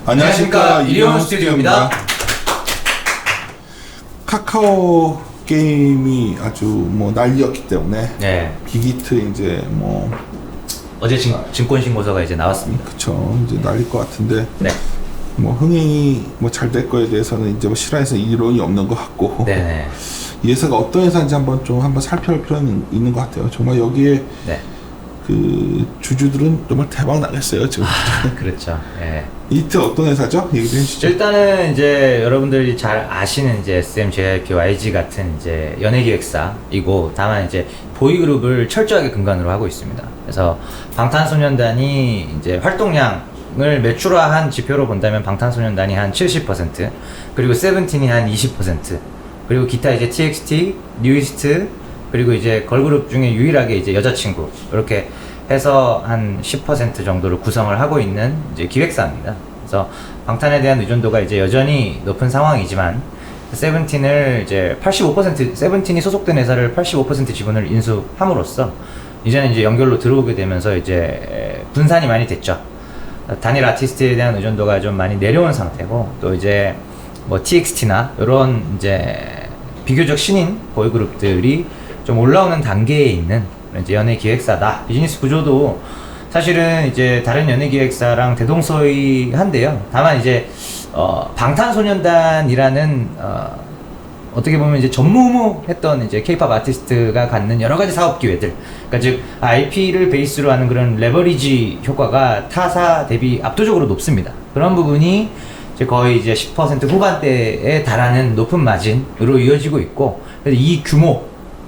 안녕하십니까, 이리온 스튜디오입니다. 카카오 게임이 아주 뭐 난리였기 때문에 네. 빅히트 이제 뭐 어제 증권 신고서가 이제 나왔습니다. 그쵸, 이제 날릴 것 같은데 네. 뭐 흥행이 뭐 잘 될 거에 대해서는 이제 뭐 실화에서 이론이 없는 것 같고 네. 이 회사가 어떤 회사인지 한번 살펴볼 필요는 있는 것 같아요. 정말 여기에 네. 그 주주들은 정말 대박 나겠어요 지금. 그렇죠. 네. 이트 어떤 회사죠? 얘기 좀 해주시죠. 일단은 이제 여러분들이 잘 아시는 이제 SM, JYP, YG 같은 이제 연예기획사이고, 다만 이제 보이그룹을 철저하게 근간으로 하고 있습니다. 그래서 방탄소년단이 이제 활동량을 매출화한 지표로 본다면 방탄소년단이 한 70%, 그리고 세븐틴이 한 20%, 그리고 기타 이제 TXT, 뉴이스트, 그리고 이제 걸그룹 중에 유일하게 이제 여자친구, 이렇게 해서 한 10% 정도를 구성을 하고 있는 이제 기획사입니다. 그래서 방탄에 대한 의존도가 이제 여전히 높은 상황이지만, 세븐틴을 이제 85%, 세븐틴이 소속된 회사를 85% 지분을 인수함으로써 이제는 이제 연결로 들어오게 되면서 이제 분산이 많이 됐죠. 단일 아티스트에 대한 의존도가 좀 많이 내려온 상태고, 또 이제 뭐 TXT나 이런 이제 비교적 신인 보이그룹들이 좀 올라오는 단계에 있는 이제 연예 기획사다. 비즈니스 구조도 사실은 이제 다른 연예 기획사랑 대동소이한데요. 다만 이제 방탄소년단이라는 어떻게 보면 이제 전무후무했던 이제 K-pop 아티스트가 갖는 여러 가지 사업 기회들, 그러니까 즉 IP를 베이스로 하는 그런 레버리지 효과가 타사 대비 압도적으로 높습니다. 그런 부분이 이제 거의 이제 10% 후반대에 달하는 높은 마진으로 이어지고 있고, 그래서 이 규모,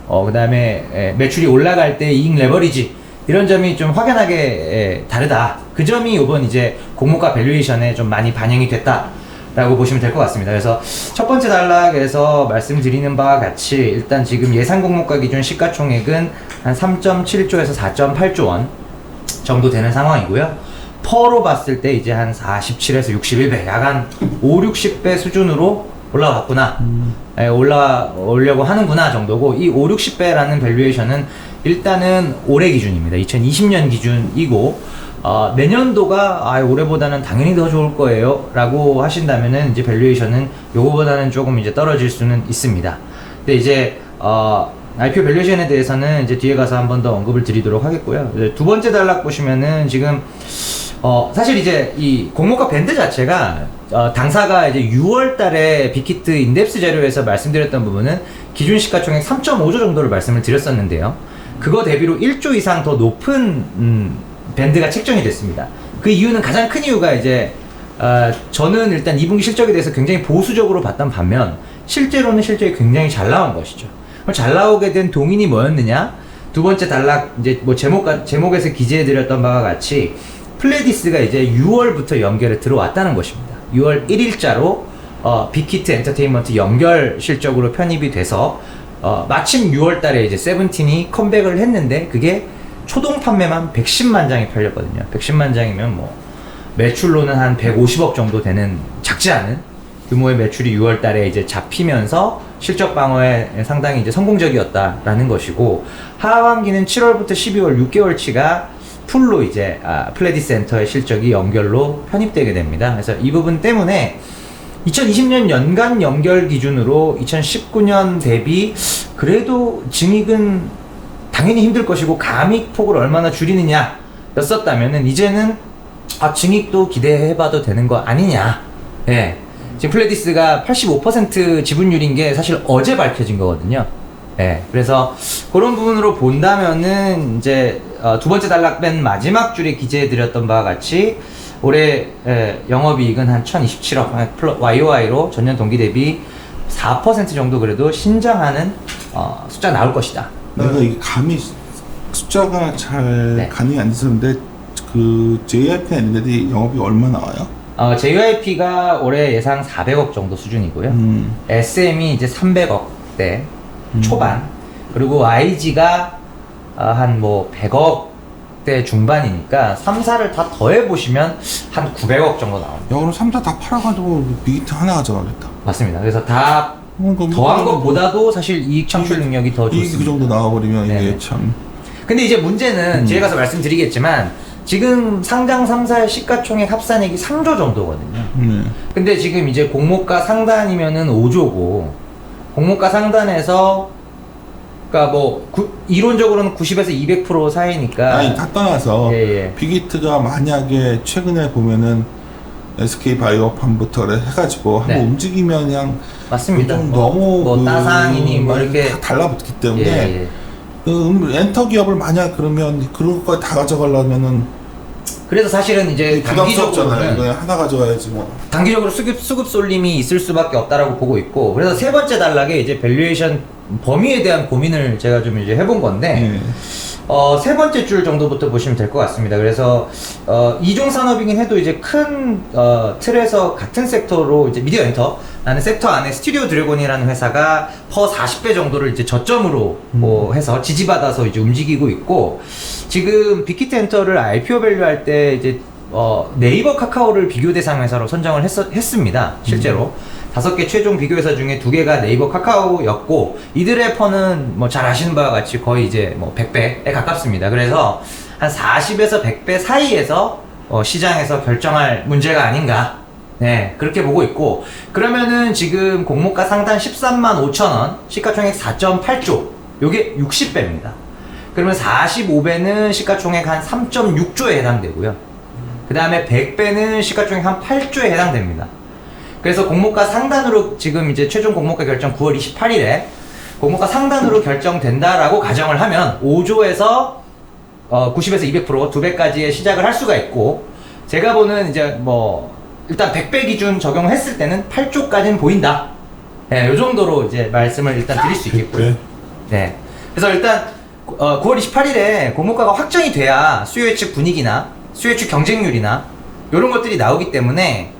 그 다음에 매출이 올라갈 때 이익 레버리지, 이런 점이 좀 확연하게 다르다. 그 점이 이번 이제 공모가 밸류에이션에 좀 많이 반영이 됐다라고 보시면 될 것 같습니다. 그래서 첫 번째 단락에서 말씀드리는 바와 같이 일단 지금 예상 공모가 기준 시가총액은 한 3.7조에서 4.8조 원 정도 되는 상황이고요. 퍼로 봤을 때 이제 한 47에서 61배, 약 한 5, 60배 수준으로 올라갔구나. 올려고 하는구나 정도고, 이 5, 60배라는 밸류에이션은 일단은 올해 기준입니다. 2020년 기준이고, 내년도가 올해보다는 당연히 더 좋을 거예요 라고 하신다면은 이제 밸류에이션은 요거보다는 조금 이제 떨어질 수는 있습니다. 근데 이제 IPO 밸류에이션에 대해서는 이제 뒤에 가서 한 번 더 언급을 드리도록 하겠고요. 두 번째 단락 보시면은 지금 사실 이제 이 공모가 밴드 자체가 당사가 이제 6월 달에 빅히트 인덱스 자료에서 말씀드렸던 부분은 기준 시가총액 3.5조 정도를 말씀을 드렸었는데요. 그거 대비로 1조 이상 더 높은 밴드가 책정이 됐습니다. 그 이유는, 가장 큰 이유가 이제 저는 일단 2분기 실적에 대해서 굉장히 보수적으로 봤던 반면 실제로는 실적이 굉장히 잘 나온 것이죠. 그럼 잘 나오게 된 동인이 뭐였느냐? 두 번째 단락 이제 뭐 제목에서 기재해드렸던 바와 같이 플레디스가 이제 6월부터 연결에 들어왔다는 것입니다. 6월 1일자로 빅히트 엔터테인먼트 연결 실적으로 편입이 돼서 마침 6월 달에 이제 세븐틴이 컴백을 했는데, 그게 초동 판매만 110만 장이 팔렸거든요. 110만 장이면 뭐 매출로는 한 150억 정도 되는 작지 않은 규모의 매출이 6월 달에 이제 잡히면서 실적 방어에 상당히 이제 성공적이었다라는 것이고, 하반기는 7월부터 12월 6개월치가 풀로 이제 플레디스 엔터의 실적이 연결로 편입되게 됩니다. 그래서 이 부분 때문에 2020년 연간 연결 기준으로 2019년 대비 그래도 증익은 당연히 힘들 것이고, 감익폭을 얼마나 줄이느냐 였었다면은 이제는 증익도 기대해봐도 되는 거 아니냐. 예. 지금 플레디스가 85% 지분율인 게 사실 어제 밝혀진 거거든요. 예. 그래서 그런 부분으로 본다면은 이제 두 번째 단락 맨 마지막 줄에 기재해드렸던 바와 같이 올해 영업이익은 한 1027억, YOY로 전년 동기 대비 4% 정도 그래도 신장하는 숫자가 나올 것이다. 내가 이게 감이 숫자가 잘 가능이 안 됐었는데, 그 JYP나 이런 데들이 영업이 얼마 나와요? JYP가 올해 예상 400억 정도 수준이고요. SM이 이제 300억대 초반, 그리고 YG가 한 뭐 100억대 중반이니까 3, 4를 다 더해보시면 한 900억 정도 나옵니다. 그럼 3, 4 다 팔아가지고 빅히트 하나 가져가겠다. 맞습니다. 그래서 다 더한 것보다도 사실 이익 창출 능력이 더 좋습니다. 그 정도 나와버리면 네네. 이게 참. 근데 이제 문제는 뒤에 가서 말씀드리겠지만 지금 상장 3사의 시가총액 합산액이 3조 정도거든요. 근데 지금 이제 공모가 상단이면은 5조고 공모가 상단에서 그러니까 뭐 이론적으로는 90에서 200% 사이니까 아니 다 떠나서 예. 빅히트가 만약에 최근에 보면은 SK 바이오팜부터 해가지고 네. 한번 움직이면 그냥 맞습니다. 좀 너무 뭐 따상이니 뭐 이렇게 다 달라붙기 때문에 예. 엔터 기업을 만약 그러면 그런 거 다 가져가려면은 그래서 사실은 이제 부담스럽잖아요. 이거 하나 가져가야지 뭐. 단기적으로 수급 쏠림이 있을 수밖에 없다라고 보고 있고, 그래서 세 번째 단락에 이제 밸류에이션 범위에 대한 고민을 제가 좀 이제 해본 건데 세 번째 줄 정도부터 보시면 될 것 같습니다. 그래서 이종 산업이긴 해도 이제 큰 틀에서 같은 섹터로 이제 미디어 엔터라는 섹터 안에 스튜디오 드래곤이라는 회사가 퍼 40배 정도를 이제 저점으로 해서 지지받아서 이제 움직이고 있고, 지금 빅히트 엔터를 IPO 밸류할 때 이제 네이버 카카오를 비교 대상 회사로 선정을 했습니다. 실제로 5개 최종 비교 회사 중에 2개가 네이버 카카오였고, 이들의 퍼는 뭐 잘 아시는 바와 같이 거의 이제 뭐 100배에 가깝습니다. 그래서 한 40에서 100배 사이에서 시장에서 결정할 문제가 아닌가, 네, 그렇게 보고 있고, 그러면은 지금 공모가 상단 13만 5천 원, 시가총액 4.8조, 요게 60배입니다. 그러면 45배는 시가총액 한 3.6조에 해당되고요. 그 다음에 100배는 시가총액 한 8조에 해당됩니다. 그래서 공모가 상단으로 지금 이제 최종 공모가 결정 9월 28일에 공모가 상단으로 결정된다라고 가정을 하면 5조에서 90에서 200% 2배까지의 시작을 할 수가 있고, 제가 보는 이제 뭐 일단 100배 기준 적용했을 때는 8조까지는 보인다. 네, 요 정도로 이제 말씀을 일단 드릴 수 있겠고요. 네. 그래서 일단 9월 28일에 공모가가 확정이 돼야 수요 예측 분위기나 수요 예측 경쟁률이나 이런 것들이 나오기 때문에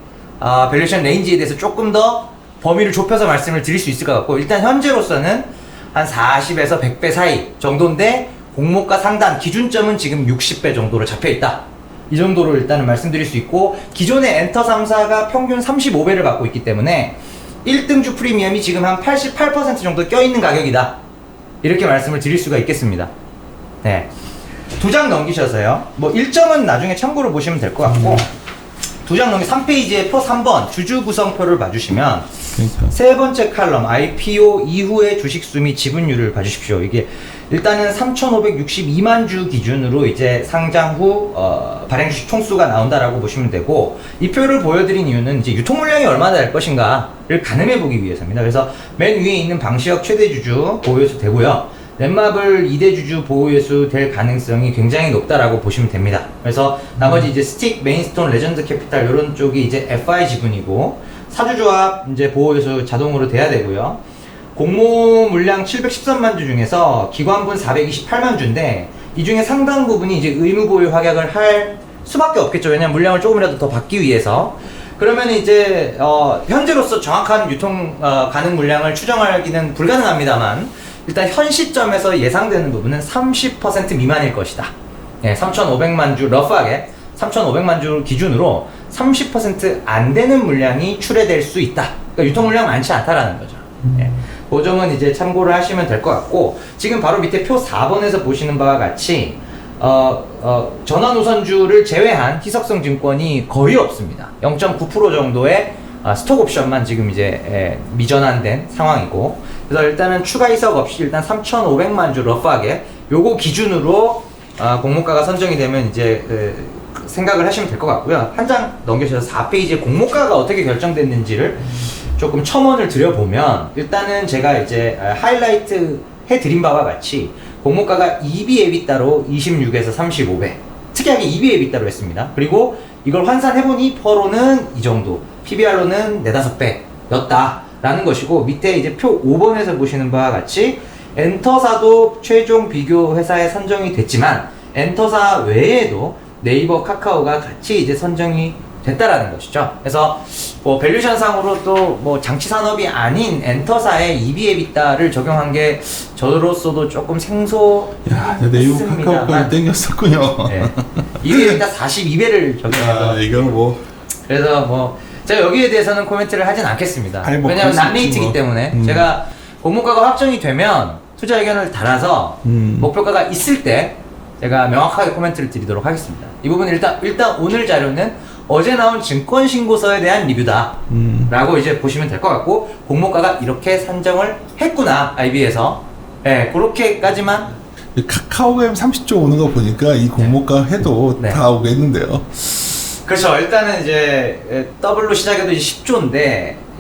밸류에이션 레인지에 대해서 조금 더 범위를 좁혀서 말씀을 드릴 수 있을 것 같고, 일단 현재로서는 한 40에서 100배 사이 정도인데 공모가 상단 기준점은 지금 60배 정도로 잡혀 있다. 이 정도로 일단은 말씀드릴 수 있고, 기존의 엔터 3사가 평균 35배를 받고 있기 때문에 1등주 프리미엄이 지금 한 88% 정도 껴있는 가격이다. 이렇게 말씀을 드릴 수가 있겠습니다. 네. 2장 넘기셔서요. 뭐 일정은 나중에 참고로 보시면 될 것 같고, 2장 넘기 3페이지에 표 3번 주주 구성표를 봐주시면 세 번째 칼럼 IPO 이후의 주식수 및 지분율을 봐주십시오. 이게 일단은 3,562만 주 기준으로 이제 상장 후 발행 주식 총수가 나온다라고 보시면 되고, 이 표를 보여드린 이유는 이제 유통 물량이 얼마나 될 것인가를 가늠해 보기 위해서입니다. 그래서 맨 위에 있는 방시혁 최대 주주 보유수 되고요. 넷마블 2대 주주 보유수 될 가능성이 굉장히 높다라고 보시면 됩니다. 그래서 나머지 이제 스틱, 메인스톤, 레전드 캐피탈 이런 쪽이 이제 FI 지분이고, 사주조합 이제 보유수 자동으로 돼야 되고요. 공모 물량 713만 주 중에서 기관분 428만 주인데 이 중에 상당 부분이 이제 의무 보유 확약을 할 수밖에 없겠죠. 왜냐면 물량을 조금이라도 더 받기 위해서. 그러면 이제 현재로서 정확한 유통 가능 물량을 추정하기는 불가능합니다만, 일단 현 시점에서 예상되는 부분은 30% 미만일 것이다. 예, 3,500만 주 러프하게 3,500만 주 기준으로 30% 안 되는 물량이 출회될 수 있다. 그러니까 유통 물량 많지 않다라는 거죠. 예. 그 점은 이제 참고를 하시면 될 것 같고, 지금 바로 밑에 표 4번에서 보시는 바와 같이 전환 우선주를 제외한 희석성 증권이 거의 없습니다. 0.9% 정도의 스톡 옵션만 지금 이제 미전환된 상황이고, 그래서 일단은 추가 희석 없이 일단 3,500만 주 러프하게 요거 기준으로 공모가가 선정이 되면 이제 생각을 하시면 될 것 같고요. 한 장 넘겨주셔서 4페이지에 공모가가 어떻게 결정됐는지를 조금 첨언을 드려보면, 일단은 제가 이제 하이라이트 해드린 바와 같이 공모가가 EV/EBITDA로 26에서 35배, 특이하게 EV/EBITDA로 했습니다. 그리고 이걸 환산해보니 퍼로는 이 정도, PBR로는 4~5배 였다라는 것이고, 밑에 이제 표 5번에서 보시는 바와 같이 엔터사도 최종 비교 회사에 선정이 됐지만 엔터사 외에도 네이버, 카카오가 같이 이제 선정이 됐다라는 것이죠. 그래서 뭐 밸류션 상으로 또 뭐 장치 산업이 아닌 엔터사의 EV/EBITDA를 적용한 게 저로서도 조금 야, 네이버 카카오까지 땡겼었군요. 네. EV/EBITDA 42배를 적용해서 이건 뭐 그래서 뭐 제가 여기에 대해서는 코멘트를 하진 않겠습니다. 뭐 왜냐하면 난레이트이기 때문에 제가 공모가가 확정이 되면 투자 의견을 달아서 목표가가 있을 때 제가 명확하게 코멘트를 드리도록 하겠습니다. 이 부분 일단 오늘 자료는 어제 나온 증권 신고서에 대한 리뷰다 라고 이제 보시면 될 것 같고, 공모가가 이렇게 산정을 했구나 IB에서, 예, 그렇게까지만. 카카오가 30조 오는 거 보니까 이 공모가 해도 네. 다 오겠는데요. 그렇죠. 일단은 이제 더블로 시작해도 이제 10조인데,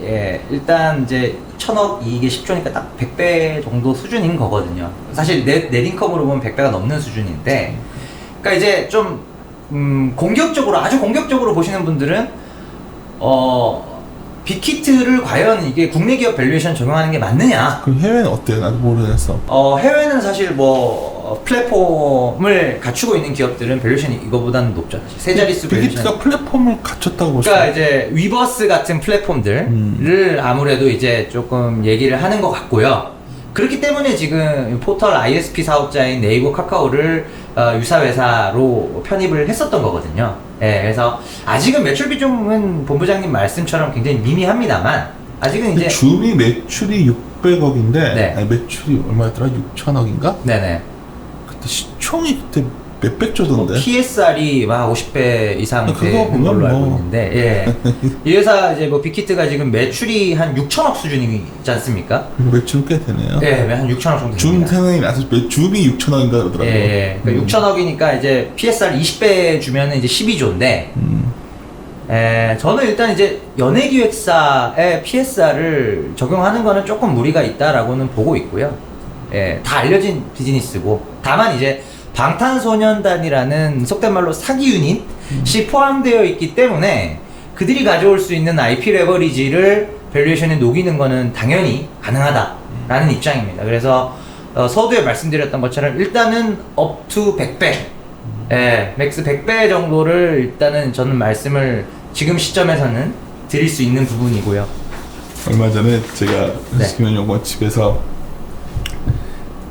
예, 일단 이제 1000억 이익에 10조니까 딱 100배 정도 수준인 거거든요. 사실 넷 인컴으로 보면 100배가 넘는 수준인데, 그러니까 이제 좀 공격적으로, 아주 공격적으로 보시는 분들은 빅히트를 과연 이게 국내 기업 밸류에이션 적용하는 게 맞느냐? 그럼 해외는 어때요? 나도 모르겠어. 해외는 사실 뭐 플랫폼을 갖추고 있는 기업들은 밸류에이션이 이거보다는 높죠. 사실 세 자릿수 밸류에이션. 빅히트가 플랫폼을 갖췄다고 보시죠? 그러니까 이제 위버스 같은 플랫폼들을 아무래도 이제 조금 얘기를 하는 것 같고요. 그렇기 때문에 지금 포털 ISP 사업자인 네이버, 카카오를 유사회사로 편입을 했었던 거거든요. 예, 그래서 아직은 매출 비중은 본부장님 말씀처럼 굉장히 미미합니다만, 아직은 이제 줌이 매출이 600억인데 네. 아니, 매출이 얼마였더라? 6천억인가? 네네. 그때 시총이 그때 몇백 조던데. PSR이 막 50배 이상 그거 되는 보면 걸로 알고 뭐. 있는데, 예. 이 회사 이제 뭐 빅히트가 지금 매출이 한 6천억 수준이지 않습니까? 매출 꽤 되네요. 예, 한 6천억 정도 줌 됩니다. 생각이 나서 줌이 6천억인가 그러더라고요. 예, 그러니까 6천억이니까 이제 PSR 20배 주면은 이제 12조인데, 저는 일단 이제 연예기획사의 PSR을 적용하는 거는 조금 무리가 있다라고는 보고 있고요. 예, 다 알려진 비즈니스고, 다만 이제 방탄소년단이라는 속된 말로 사기 유닛이 포함되어 있기 때문에 그들이 가져올 수 있는 IP 레버리지를 밸류에이션에 녹이는 거는 당연히 가능하다라는 입장입니다. 그래서 서두에 말씀드렸던 것처럼 일단은 up to 100배, 예, 맥스 100배 정도를 일단은 저는 말씀을 지금 시점에서는 드릴 수 있는 부분이고요. 얼마 전에 제가 네. 김현용 집에서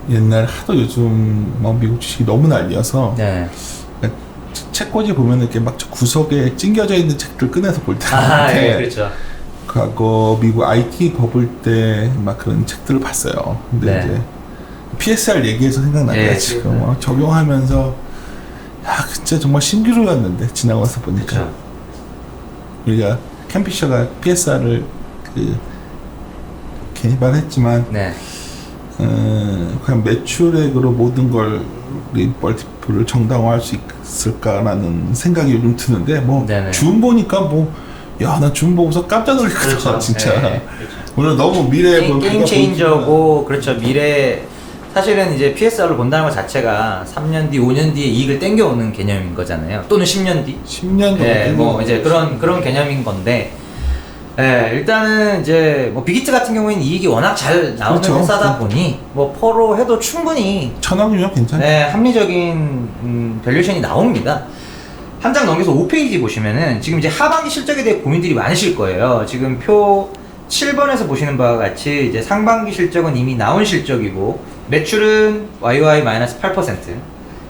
옛날 하도 요즘 막 미국 주식이 너무 난리여서 네. 책꽂이 보면 이렇게 막 구석에 찡겨져 있는 책들 꺼내서 볼 때 예, 그렇죠. 과거 미국 IT 버블 때 막 그런 책들을 봤어요. 근데 네. 이제 PSR 얘기해서 생각나요. 예, 지금 적용하면서 야 진짜 정말 신기루였는데 지나고 나서 보니까 그렇죠. 우리가 캠피셔가 PSR을 개발했지만 네. 그냥 매출액으로 모든 걸 우리 멀티플을 정당화할 수 있을까라는 생각이 요즘 드는데 뭐 네네. 줌 보니까 뭐 야 나 줌 보고서 깜짝 놀랐거든. 그렇죠. 진짜 네, 그렇죠. 오늘 너무 미래에 게임 체인저고, 그렇죠. 미래, 사실은 이제 PSR을 본다는 것 자체가 3년 뒤, 5년 뒤에 이익을 땡겨오는 개념인 거잖아요. 또는 10년 뒤. 10년 정도 예, 뭐 이제 그런 개념인 건데, 예, 일단은 이제 뭐 빅히트 같은 경우에는 이익이 워낙 잘 나오는 그렇죠. 회사다 보니 뭐 포로 해도 충분히 1,000억이면 괜찮아요. 네, 합리적인 밸류에이션이 나옵니다. 한 장 넘겨서 5페이지 보시면은 지금 이제 하반기 실적에 대해 고민들이 많으실 거예요. 지금 표 7번에서 보시는 바와 같이 이제 상반기 실적은 이미 나온 실적이고, 매출은 YOY-8%,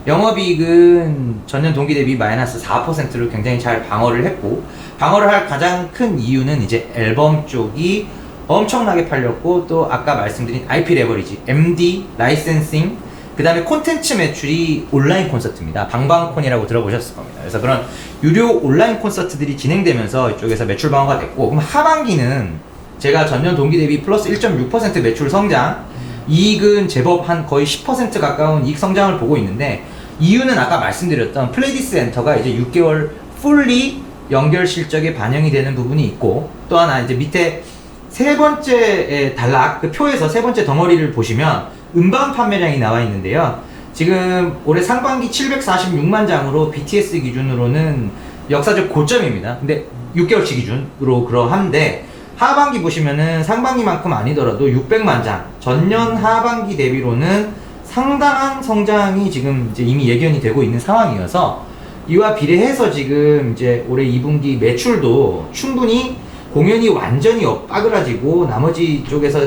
영업이익은 전년 동기 대비 -4%를 굉장히 잘 방어를 했고, 방어를 할 가장 큰 이유는 이제 앨범 쪽이 엄청나게 팔렸고, 또 아까 말씀드린 IP 레버리지, MD, 라이센싱, 그 다음에 콘텐츠 매출이 온라인 콘서트입니다. 방방콘이라고 들어보셨을 겁니다. 그래서 그런 유료 온라인 콘서트들이 진행되면서 이쪽에서 매출 방어가 됐고, 그럼 하반기는 제가 전년 동기 대비 플러스 1.6% 매출 성장, 이익은 제법 한 거의 10% 가까운 이익 성장을 보고 있는데, 이유는 아까 말씀드렸던 플레디스 엔터가 이제 6개월 풀리 연결 실적에 반영이 되는 부분이 있고, 또 하나 이제 밑에 세 번째 단락, 그 표에서 세 번째 덩어리를 보시면 음반 판매량이 나와 있는데요. 지금 올해 상반기 746만 장으로 BTS 기준으로는 역사적 고점입니다. 근데 6개월치 기준으로 그러한데, 하반기 보시면은 상반기만큼 아니더라도 600만 장, 전년 하반기 대비로는 상당한 성장이 지금 이제 이미 예견이 되고 있는 상황이어서, 이와 비례해서 지금 이제 올해 2분기 매출도 충분히 공연이 완전히 빠그라지고 나머지 쪽에서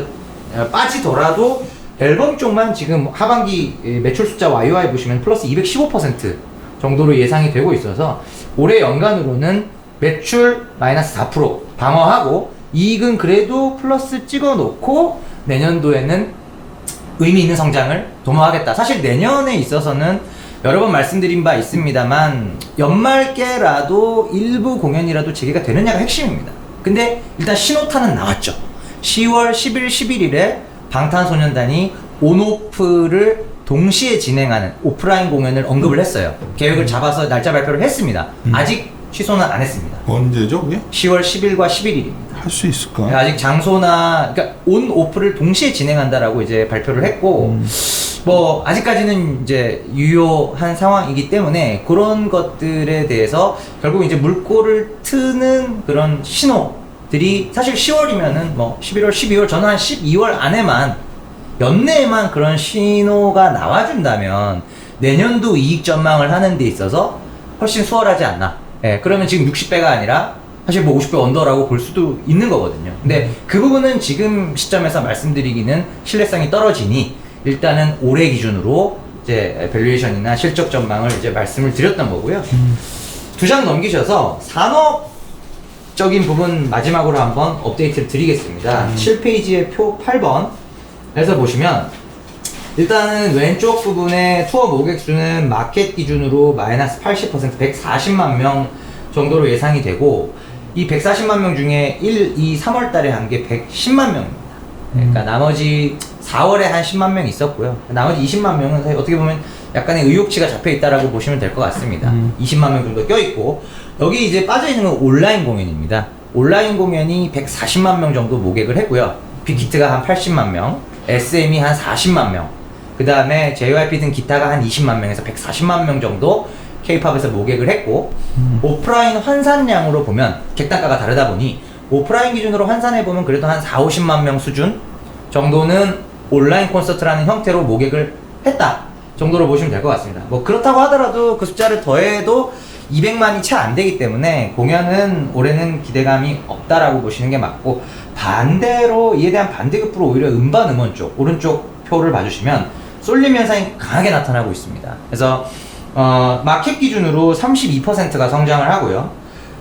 빠지더라도 앨범 쪽만 지금 하반기 매출 숫자 YOY 보시면 플러스 215% 정도로 예상이 되고 있어서, 올해 연간으로는 매출 -4% 방어하고, 이익은 그래도 플러스 찍어 놓고 내년도에는 의미 있는 성장을 도모하겠다. 사실 내년에 있어서는 여러 번 말씀드린 바 있습니다만 연말께라도 일부 공연이라도 재개가 되느냐가 핵심입니다. 근데 일단 신호탄은 나왔죠. 10월 10일, 11일에 방탄소년단이 온오프를 동시에 진행하는 오프라인 공연을 언급을 했어요. 계획을 잡아서 날짜 발표를 했습니다. 아직 취소는 안 했습니다. 언제죠 그게? 10월 10일과 11일입니다. 할 수 있을까? 아직 장소나 그러니까 온 오프를 동시에 진행한다라고 이제 발표를 했고 뭐 아직까지는 이제 유효한 상황이기 때문에 그런 것들에 대해서 결국 이제 물꼬를 트는 그런 신호들이 사실 10월이면은 뭐 11월, 12월 저는 한 12월 안에만 연내에만 그런 신호가 나와준다면 내년도 이익 전망을 하는 데 있어서 훨씬 수월하지 않나. 예, 그러면 지금 60배가 아니라 사실 뭐 50배 언더라고 볼 수도 있는 거거든요. 근데 그 부분은 지금 시점에서 말씀드리기는 신뢰성이 떨어지니 일단은 올해 기준으로 이제 밸류에이션이나 실적 전망을 이제 말씀을 드렸던 거고요. 두 장 넘기셔서 산업적인 부분 마지막으로 한번 업데이트를 드리겠습니다. 7페이지의 표 8번에서 보시면 일단은 왼쪽 부분에 투어 모객 수는 마켓 기준으로 마이너스 80% 140만 명 정도로 예상이 되고 이 140만 명 중에 1, 2, 3월 달에 한 게 110만 명입니다. 그러니까 나머지 4월에 한 10만 명 있었고요. 나머지 20만 명은 사실 어떻게 보면 약간의 의혹치가 잡혀 있다라고 보시면 될 것 같습니다. 20만 명 정도 껴 있고 여기 이제 빠져 있는 건 온라인 공연입니다. 온라인 공연이 140만 명 정도 모객을 했고요. 빅히트가 한 80만 명, SM이 한 40만 명, 그 다음에 JYP 등 기타가 한 20만 명에서 140만 명 정도 K-팝에서 모객을 했고 오프라인 환산량으로 보면 객단가가 다르다 보니 오프라인 기준으로 환산해보면 그래도 한 4, 50만 명 수준 정도는 온라인 콘서트라는 형태로 모객을 했다 정도로 보시면 될 것 같습니다. 뭐 그렇다고 하더라도 그 숫자를 더해도 200만이 채 안 되기 때문에 공연은 올해는 기대감이 없다라고 보시는 게 맞고 반대로 이에 대한 반대급부로 오히려 음반 음원 쪽 오른쪽 표를 봐주시면 쏠림 현상이 강하게 나타나고 있습니다. 그래서 마켓 기준으로 32%가 성장을 하고요.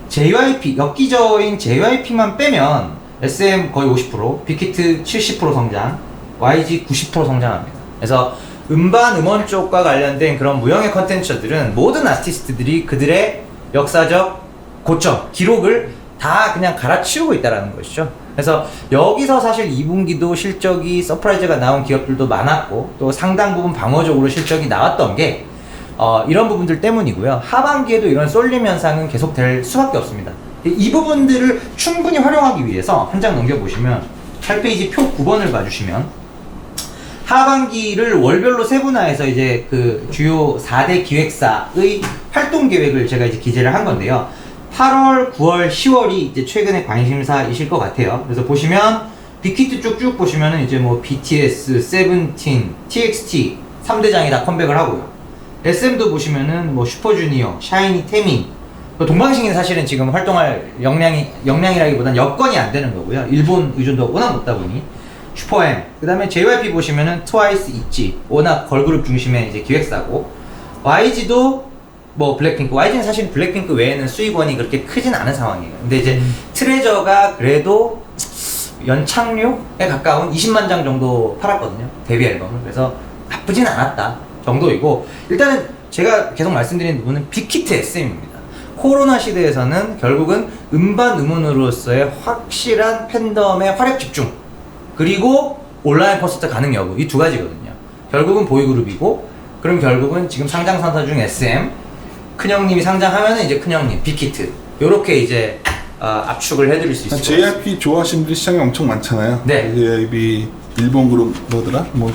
JYP, 엽기저인 JYP만 빼면 SM 거의 50%, 빅히트 70% 성장, YG 90% 성장합니다. 그래서 음반 음원 쪽과 관련된 그런 무형의 컨텐츠들은 모든 아티스트들이 그들의 역사적 고점, 기록을 다 그냥 갈아치우고 있다는 것이죠. 그래서 여기서 사실 2분기도 실적이 서프라이즈가 나온 기업들도 많았고 또 상당 부분 방어적으로 실적이 나왔던 게 이런 부분들 때문이고요. 하반기에도 이런 쏠림 현상은 계속될 수밖에 없습니다. 이 부분들을 충분히 활용하기 위해서 한 장 넘겨보시면 8페이지 표 9번을 봐주시면 하반기를 월별로 세분화해서 이제 그 주요 4대 기획사의 활동 계획을 제가 이제 기재를 한 건데요. 8월, 9월, 10월이 이제 최근의 관심사이실 것 같아요. 그래서 보시면 빅히트 쭉쭉 보시면은 이제 뭐 BTS, 세븐틴, TXT 3대장이 다 컴백을 하고요. SM도 보시면은 뭐 슈퍼주니어, 샤이니, 태민, 동방신기는 사실은 지금 활동할 역량이라기보단 여건이 안 되는 거고요. 일본 의존도가 워낙 높다 보니 슈퍼엠, 그 다음에 JYP 보시면은 트와이스, 있지, 워낙 걸그룹 중심의 이제 기획사고 YG도 뭐 블랙핑크, YG는 사실 블랙핑크 외에는 수익원이 그렇게 크진 않은 상황이에요. 근데 이제 트레저가 그래도 연착륙에 가까운 20만 장 정도 팔았거든요. 데뷔 앨범을. 그래서 나쁘진 않았다 정도이고 일단은 제가 계속 말씀드리는 부분은 빅히트 SM입니다. 코로나 시대에서는 결국은 음반 음원으로서의 확실한 팬덤의 화력 집중 그리고 온라인 콘서트 가능 여부 이 두 가지거든요. 결국은 보이그룹이고 그럼 결국은 지금 상장 상사 중 SM 큰형님이 상장하면은 이제 큰형님 빅히트 요렇게 이제 압축을 해드릴 수 있을 것 같습니다. JYP 좋아하시는 분들이 시장에 엄청 많잖아요. 네. JYP 일본 그룹 뭐더라? 뭐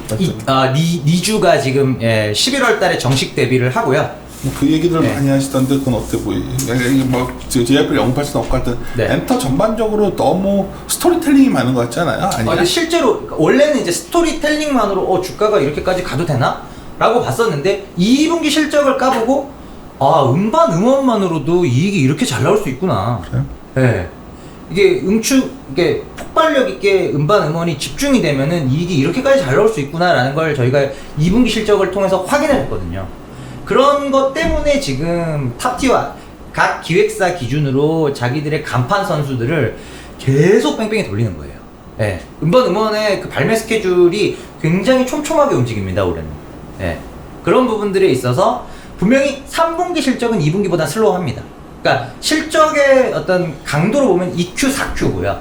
니주가 지금 11월 달에 정식 데뷔를 하고요. 그 얘기들 네. 많이 하시던데 그건 어때 보이? 이게 뭐 JYP를 영입할 수는 없고 하여튼 네. 엔터 전반적으로 너무 스토리텔링이 많은 것 같지 않아요? 아니요? 근데 실제로 원래는 이제 스토리텔링만으로 주가가 이렇게까지 가도 되나? 라고 봤었는데 2분기 실적을 까보고 음반 음원만으로도 이익이 이렇게 잘 나올 수 있구나. 그래요? 네. 이게 폭발력 있게 음반 음원이 집중이 되면은 이익이 이렇게까지 잘 나올 수 있구나라는 걸 저희가 2분기 실적을 통해서 확인을 했거든요. 그런 것 때문에 지금 탑티와 각 기획사 기준으로 자기들의 간판 선수들을 계속 뺑뺑이 돌리는 거예요. 네. 음반 음원의 그 발매 스케줄이 굉장히 촘촘하게 움직입니다, 올해는. 네. 그런 부분들에 있어서 분명히 3분기 실적은 2분기보다 슬로우합니다. 그러니까 실적의 어떤 강도로 보면 EQ, 4Q고요.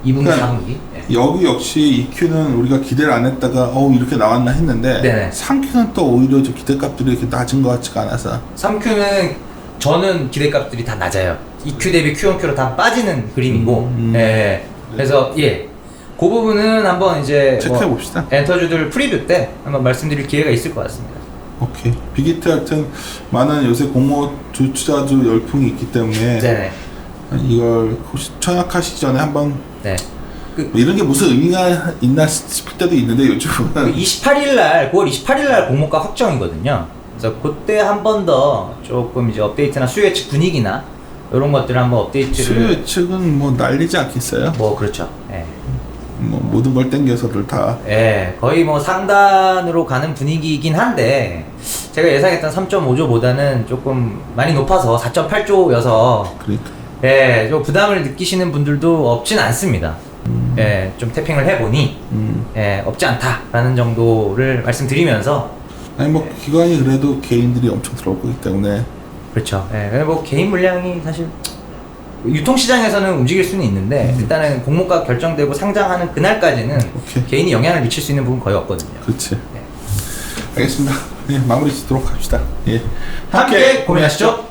2분기, 그러니까 4분기. 여기 역시 EQ는 우리가 기대를 안 했다가 이렇게 나왔나 했는데 네네. 3Q는 또 오히려 저 기대값들이 이렇게 낮은 것 같지가 않아서 3Q는 저는 기대값들이 다 낮아요. EQ 대비 Q1Q로 다 빠지는 그림이고, 예. 그래서 예, 그 부분은 한번 이제 체크해 봅시다. 엔터주들 프리뷰 때 한번 말씀드릴 기회가 있을 것 같습니다. 오케이. 빅히트 하여튼 많은 요새 공모 투자주 열풍이 있기 때문에 네네. 이걸 혹시 청약하시기 전에 한번 네. 뭐 이런 게 무슨 의미가 있나 싶을 때도 있는데 요즘은 28일 날, 9월 28일 날 공모가 확정이거든요. 그래서 그때 한 번 더 조금 이제 업데이트나 수요 예측 분위기나 이런 것들을 한번 업데이트를 수요 예측은 뭐 날리지 않겠어요? 뭐 그렇죠. 예. 뭐 모든 걸 땡겨서들 다 예, 거의 뭐 상단으로 가는 분위기이긴 한데 제가 예상했던 3.5조보다는 조금 많이 높아서 4.8조여서 그러니까 예, 좀 부담을 느끼시는 분들도 없진 않습니다. 예, 좀 태핑을 해보니 예, 없지 않다라는 정도를 말씀드리면서 아니 뭐 기관이 그래도 개인들이 엄청 들어올 거기 때문에 그렇죠. 예, 뭐 개인 물량이 사실 유통시장에서는 움직일 수는 있는데 일단은 공모가 결정되고 상장하는 그날까지는 오케이. 개인이 영향을 미칠 수 있는 부분 거의 없거든요. 그렇지. 네. 알겠습니다. 예, 마무리 짓도록 합시다. 예. 함께 고민하시죠.